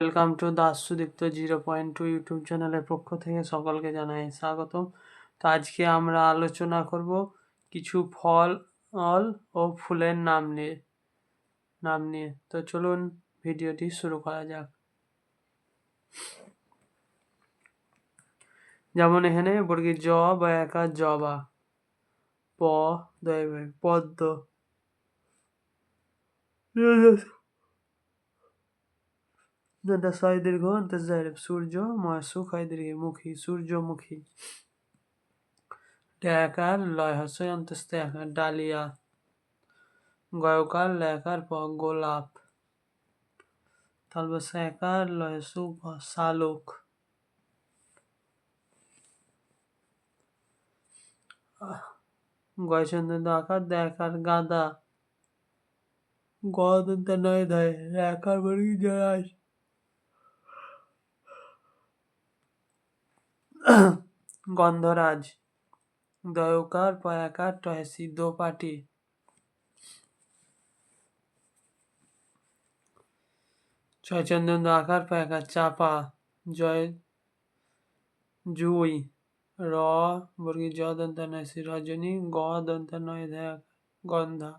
Welcome to Das Sudipta 0.2 YouTube চ্যানেলের পক্ষ থেকে সকলকে জানাই স্বাগতম। তো আজকে আমরা আলোচনা করব কিছু ফল ও ফুলের নাম নিয়ে। তো চলুন ভিডিওটি শুরু করা যাক। যেমন এখানে বর্গীর জ বা একার জবা, পদ্ম, ছয় দীর্ঘ সূর্য ময়সু ক্ষয় দীর্ঘ মুখী সূর্যমুখী, ড্যাকার লয় হস্যই অন্তস্থ একার ডালিয়া, গয়কার লেখার পর গোলাপ, তালবস্য একার লয় হস্য শালুক, গয়চন্দ্র আকার দেখার গাঁদা, গদন্ত নয় ধয় একার বর্গী জরাজ, গন্ধরাজ, দয়কার পয়াকার টয়সি দোপাটি, ছয়চন্দ্র আকার পয়াকার চাপা, জয় জুই, র বর্গী জ দন্ত নয়সি রজনী, গ দন্ত নয় ধয় গন্ধা,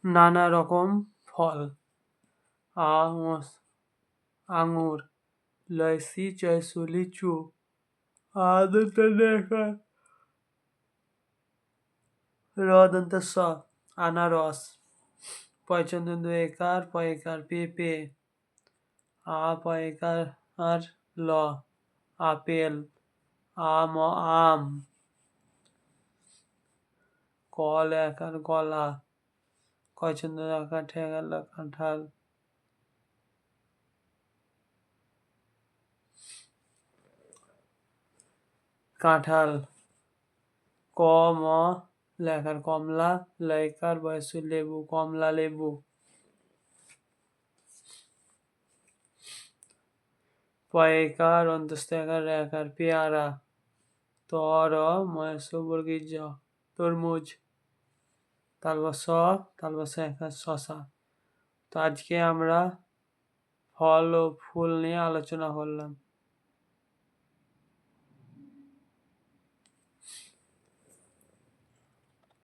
নানা রকম ফল, আঙুর, লয়সি চয়সু লিচু, আদন্ত নেকার রদন্ত স আনারস, পয়চন্দ্র একার পয়কার পেঁপে, পয়কার আর ল আপেল, আম, কল একার কলা, কয়চন্দ্র আকার ঠেকাল কাঁঠাল, কাঁঠাল, ক ম লেখার কমলা, লয়কার বয়সু লেবু কমলা লেবু, পয়কার অন্তস্থ একার রেখার পেয়ারা, তর ময়সু বর্গীর জ তরমুজ, তালবস্য একার শশা। তো আজকে আমরা ফল ও ফুল নিয়ে আলোচনা করলাম।